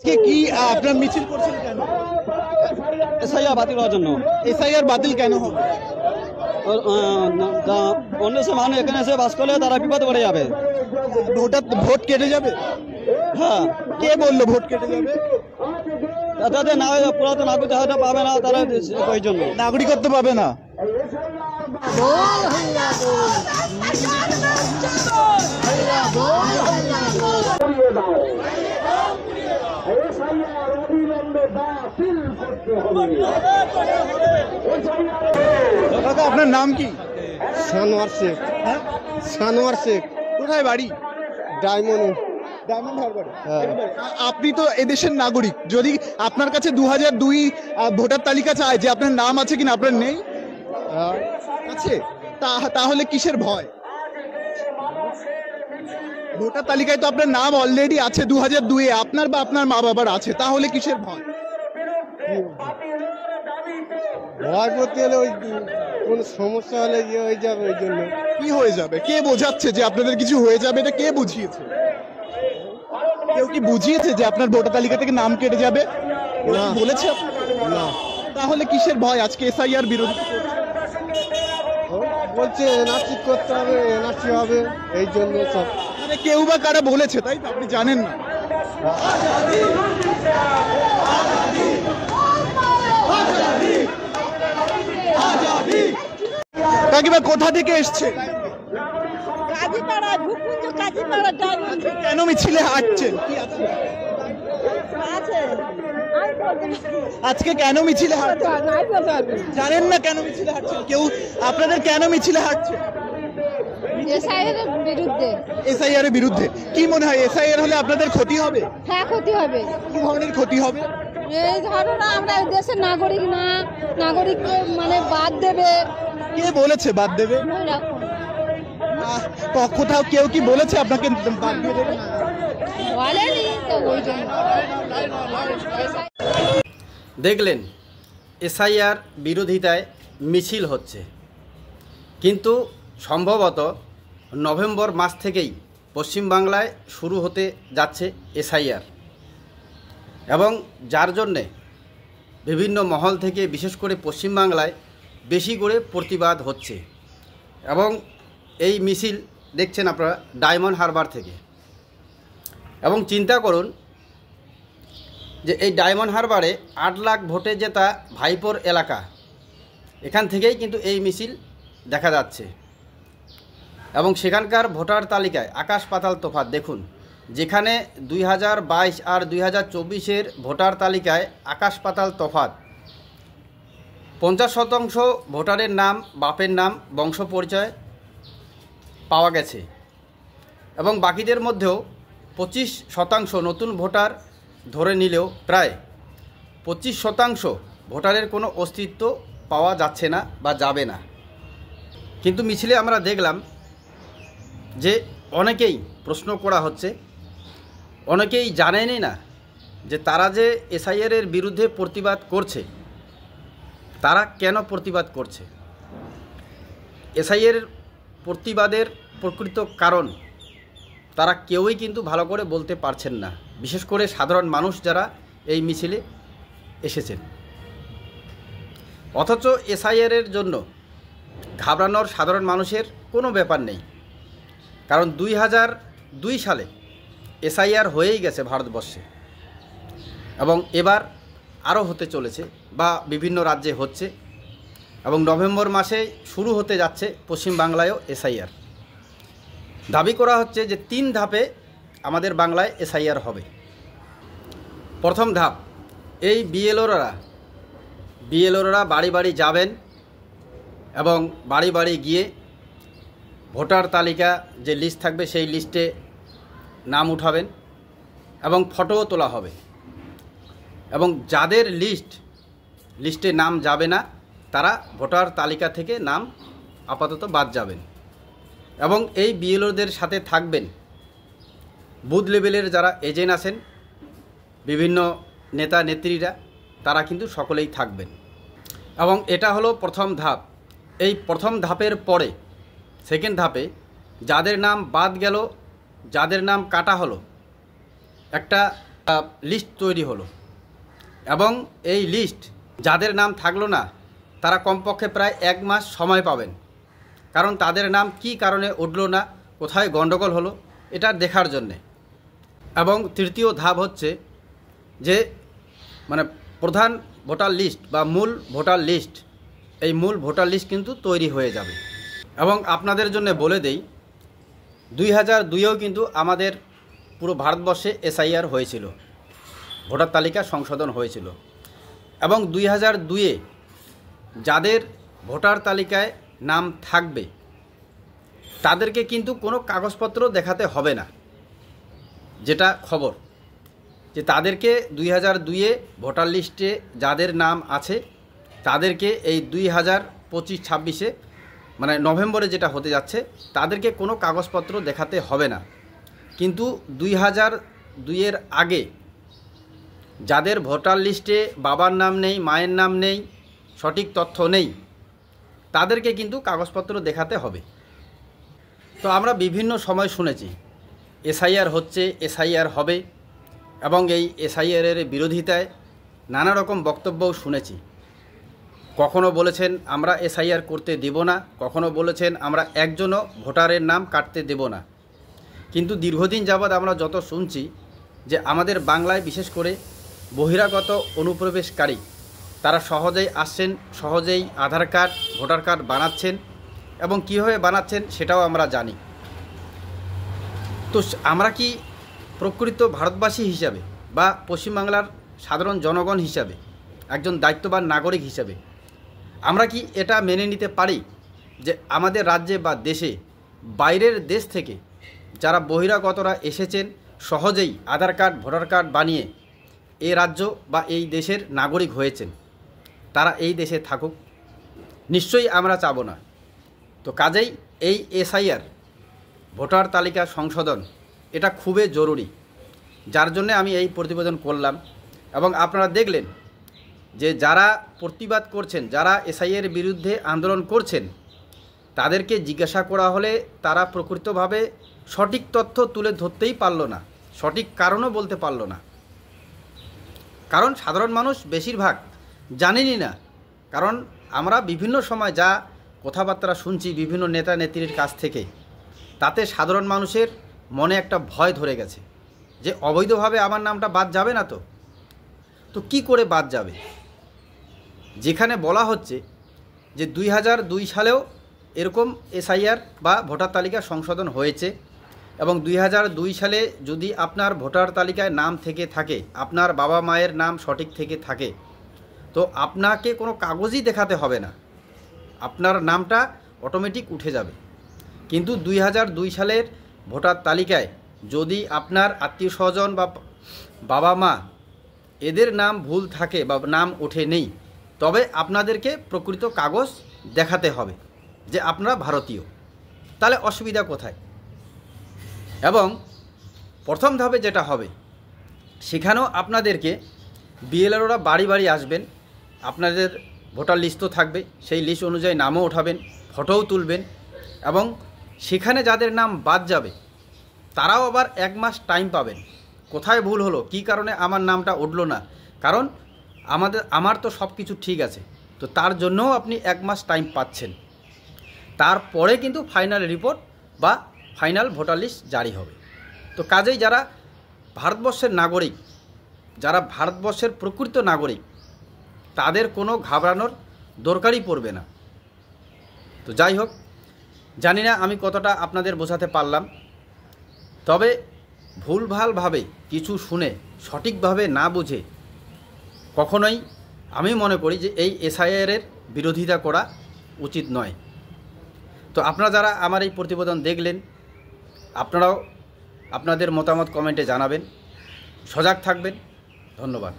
কি আপনার মিছিল করছেন কেন? এসআইআর বাতিল হওয়ার জন্য। এসআইআর বাতিল কেন হবে? অন্য সব মানুষ এখানে এসে বাস করলে তারা বিপদে পড়ে যাবে। ভোট কেটে যাবে? হ্যাঁ, কে বললো ভোট কেটে যাবে? যাদের না পুরাতন নাগরিক হয়তো পাবে না, তারা ওই জন্য নাগরিকত্ব পাবে না। কাকা আপনার নাম কি? সানোয়ার শেখ। হ্যাঁ, সানোয়ার শেখ, কোথায় বাড়ি? ডায়মন্ড। ডায়মন্ড হারবারে। হ্যাঁ। আপনি তো এদেশের নাগরিক, যদি আপনার কাছে 2002 ভোটার তালিকা চায় যে আপনার নাম আছে কিনা, আপনার নেই? আছে। তাহলে কিসের ভয়? ভোটার তালিকায় তো আপনার নাম অলরেডি আছে 2002-এ, আপনার বা আপনার মা বাবার আছে, তাহলে কিসের ভয়? ভয় করতে হলে ওই কোনো সমস্যা হলে ইয়ে হয়ে যাবে, ওই জন্য। কি হয়ে যাবে? কে বোঝাচ্ছে যে আপনাদের কিছু হয়ে যাবে? এটা কে বুঝিয়েছে? কেউ কি বুঝিয়েছে যে আপনার ভোটার তালিকা থেকে নাম কেটে যাবে? না। বলেছে আপনাকে? না, তাহলে কিসের ভয়? আজকে এসআইআর বিরোধী ও বলছে এনআরসি করতে হবে, এনআরসি হবে, এই জন্য সব। মানে কেউ বা কারা বলেছে, তাই তো? আপনি জানেন না? কাকিমা কোথা থেকে এসছে? কাজীপাড়া, ভূকুঞ্জ কাজীপাড়া, ডায়মন্ড কেন মিছিলে হাঁটছেন? কি আছে? আছে। আমি বলতে পারছি আজকে কেন মিছিলে হাঁটছেন? না, আমি বলতে পারবো না। জানেন না কেন মিছিলে হাঁটছেন? কেউ আপনাদের কেন মিছিলে হাঁটছে? এসআইআর এর বিরুদ্ধে। এসআইআর এর বিরুদ্ধে। কি মনে হয় এসআইআর হলে আপনাদের ক্ষতি হবে? হ্যাঁ, ক্ষতি হবে। কি ধরনের ক্ষতি হবে? এই ধরো না, আমরা এই দেশের নাগরিক না, নাগরিককে মানে বাদ দেবে। কে বলেছে বাদ দেবে? এরকম। কোথাও কেউ কি বলেছে আপনাকে বাদ দিয়ে দেবে? বলেনি তো, ওই জন্য। দেখলেন এসআইআর বিরোধিতায় মিছিল হচ্ছে, কিন্তু সম্ভবত নভেম্বর মাস থেকেই পশ্চিমবাংলায় শুরু হতে যাচ্ছে এসআইআর, এবং যার জন্যে বিভিন্ন মহল থেকে বিশেষ করে পশ্চিমবাংলায় বেশি করে প্রতিবাদ হচ্ছে। এবং এই মিছিল দেখছেন আপনারা ডায়মন্ড হারবার থেকে। এবং চিন্তা করুন যে এই ডায়মন্ড হারবারে 8 লাখ ভোটে জেতা ভাইপোর এলাকা, এখান থেকেই কিন্তু এই মিছিল দেখা যাচ্ছে। এবং সেখানকার ভোটার তালিকায় আকাশ পাতাল তফাৎ। দেখুন, যেখানে 2022 আর 2024-এর ভোটার তালিকায় আকাশ পাতাল তফাৎ। 50% ভোটারের নাম, বাপের নাম, বংশ পরিচয় পাওয়া গেছে, এবং বাকিদের মধ্যেও 25% নতুন ভোটার ধরে নিলেও প্রায় 25% ভোটারের কোনো অস্তিত্ব পাওয়া যাচ্ছে না বা যাবে না। কিন্তু মিছিলে আমরা দেখলাম যে অনেকেই প্রশ্ন করা হচ্ছে, অনেকেই জানেনই না যে তারা যে এসআইআর-এর বিরুদ্ধে প্রতিবাদ করছে, তারা কেন প্রতিবাদ করছে। এসআইআর প্রতিবাদের প্রকৃত কারণ তারা কেউই কিন্তু ভালো করে বলতে পারছেন না, বিশেষ করে সাধারণ মানুষ যারা এই মিছিলে এসেছেন। অথচ এসআইআর-এর জন্য ঘাবড়ানোর সাধারণ মানুষের কোনো ব্যাপার নেই, কারণ 2002 সালে এসআইআর হয়েই গেছে ভারতবর্ষে, এবং এবার আরও হতে চলেছে বা বিভিন্ন রাজ্যে হচ্ছে, এবং নভেম্বর মাসে শুরু হতে যাচ্ছে পশ্চিমবাংলায়ও এসআইআর। দাবি করা হচ্ছে যে 3 ধাপে আমাদের বাংলায় এসআইআর হবে। প্রথম ধাপ, এই বিএলওরা বাড়ি বাড়ি যাবেন এবং বাড়ি বাড়ি গিয়ে ভোটার তালিকা যে লিস্ট থাকবে সেই লিস্টে নাম উঠাবেন এবং ফটোও তোলা হবে, এবং যাদের লিস্টে নাম যাবে না তারা ভোটার তালিকা থেকে নাম আপাতত বাদ যাবেন। এবং এই বিএলওদের সাথে থাকবেন বুথ লেভেলের যারা এজেন্ট আছেন, বিভিন্ন নেতা নেত্রীরা, তারা কিন্তু সকলেই থাকবেন। এবং এটা হলো প্রথম ধাপ। এই প্রথম ধাপের পরে সেকেন্ড ধাপে যাদের নাম বাদ গেল, যাদের নাম কাটা হলো, একটা লিস্ট তৈরি হলো এবং এই লিস্ট যাদের নাম থাকলো না তারা কমপক্ষে প্রায় 1 মাস সময় পাবেন, কারণ তাদের নাম কি কারণে উঠলো না, কোথায় গণ্ডগোল হলো এটা দেখার জন্যে। এবং তৃতীয় ধাপ হচ্ছে যে মানে প্রধান ভোটার লিস্ট বা মূল ভোটার লিস্ট, এই মূল ভোটার লিস্ট কিন্তু তৈরি হয়ে যাবে। এবং আপনাদের জন্য বলে দেই 2002-এও কিন্তু আমাদের পুরো ভারতবর্ষে এসআইআর হয়েছিল, ভোটার তালিকা সংশোধন হয়েছিল। এবং 2002-এ যাদের ভোটার তালিকায় নাম থাকবে তাদেরকে কিন্তু কোনো কাগজপত্র দেখাতে হবে না, যেটা খবর যে তাদেরকে 2002-এ ভোটার লিস্টে যাদের নাম আছে তাদেরকে এই 2025-26-এ মানে নভেম্বরে যেটা হতে যাচ্ছে তাদেরকে কোনো কাগজপত্র দেখাতে হবে না। কিন্তু 2002-এর আগে যাদের ভোটার লিস্টে বাবার নাম নেই, মায়ের নাম নেই, সঠিক তথ্য নেই, তাদেরকে কিন্তু কাগজপত্র দেখাতে হবে। তো আমরা বিভিন্ন সময় শুনেছি এসআইআর হচ্ছে, এসআইআর হবে, এবং এই এসআইআরের বিরোধিতায় নানা রকম বক্তব্যও শুনেছি। কখনো বলেছেন আমরা এসআইআর করতে দেব না, কখনো বলেছেন আমরা একজনও ভোটারের নাম কাটতে দেব না। কিন্তু দীর্ঘদিন যাবৎ আমরা যত শুনছি যে আমাদের বাংলায় বিশেষ করে বহিরাগত অনুপ্রবেশকারী তারা সহজেই আসছেন, সহজেই আধার কার্ড, ভোটার কার্ড বানাচ্ছেন, এবং কীভাবে বানাচ্ছেন সেটাও আমরা জানি। তো আমরা কি প্রকৃত ভারতবাসী হিসাবে বা পশ্চিমবাংলার সাধারণ জনগণ হিসাবে, একজন দায়িত্ববান নাগরিক হিসাবে আমরা কি এটা মেনে নিতে পারি যে আমাদের রাজ্যে বা দেশে বাইরের দেশ থেকে যারা বহিরাগতরা এসেছেন সহজেই আধার কার্ড, ভোটার কার্ড বানিয়ে এই রাজ্য বা এই দেশের নাগরিক হয়েছেন, তারা এই দেশে থাকুক? নিশ্চয়ই আমরা চাব না। তো কাজেই এই এসআইআর ভোটার তালিকা সংশোধন এটা খুবই জরুরি, যার জন্য আমি এই প্রতিবেদন করলাম। এবং আপনারা দেখলেন যে যারা প্রতিবাদ করছেন, যারা এসআইআর বিরুদ্ধে আন্দোলন করছেন, তাদেরকে জিজ্ঞাসা করা হলে তারা প্রকৃতভাবে সঠিক তথ্য তুলে ধরতেই পারল না, সঠিক কারণও বলতে পারল না। কারণ সাধারণ মানুষ বেশিরভাগ জানেনই না। কারণ আমরা বিভিন্ন সময় যা কথাবার্তা শুনছি বিভিন্ন নেতা নেত্রীর কাছ থেকে, তাতে সাধারণ মানুষের মনে একটা ভয় ধরে গেছে যে অবৈধভাবে আমার নামটা বাদ যাবে না। তো কি করে বাদ যাবে? যেখানে বলা হচ্ছে যে 2002 সালেও এরকম এসআইআর বা ভোটার তালিকা সংশোধন হয়েছে, এবং 2002 সালে যদি আপনার ভোটার তালিকায় নাম থেকে থাকে, আপনার বাবা মায়ের নাম সঠিক থেকে থাকে, তো আপনাকে কোনো কাগজই দেখাতে হবে না, আপনার নামটা অটোমেটিক উঠে যাবে। কিন্তু 2002 সালের ভোটার তালিকায় যদি আপনার আত্মীয় স্বজন বা বাবা মা এদের নাম ভুল থাকে বা নাম ওঠে নেই, তবে আপনাদেরকে প্রকৃত কাগজ দেখাতে হবে যে আপনারা ভারতীয়। তাহলে অসুবিধা কোথায়? এবং প্রথম ধাপে যেটা হবে সেখানেও আপনাদেরকে বিএলআরওরা বাড়ি বাড়ি আসবেন, আপনাদের ভোটার লিস্টও থাকবে, সেই লিস্ট অনুযায়ী নামও ওঠাবেন, ফটোও তুলবেন, এবং সেখানে যাদের নাম বাদ যাবে তারাও আবার 1 মাস টাইম পাবেন। কোথায় ভুল হলো, কী কারণে আমার নামটা উঠলো না, কারণ আমার তো সব কিছু ঠিক আছে, তো তার জন্যও আপনি 1 মাস টাইম পাচ্ছেন। তারপরে কিন্তু ফাইনাল রিপোর্ট বা ফাইনাল ভোটার লিস্ট জারি হবে। তো কাজেই যারা ভারতবর্ষের নাগরিক, যারা ভারতবর্ষের প্রকৃত নাগরিক, তাদের কোনো ঘাবড়ানোর দরকারই পড়বে না। তো যাই হোক, জানি না আমি কতটা আপনাদের বোঝাতে পারলাম, তবে ভুলভালভাবে কিছু শুনে সঠিকভাবে না বুঝে কখনোই আমি মনে করি যে এই এসআইআরের বিরোধিতা করা উচিত নয়। তো আপনারা যারা আমার এই প্রতিবেদন দেখলেন, আপনারাও আপনাদের মতামত কমেন্টে জানাবেন। সজাগ থাকবেন। ধন্যবাদ।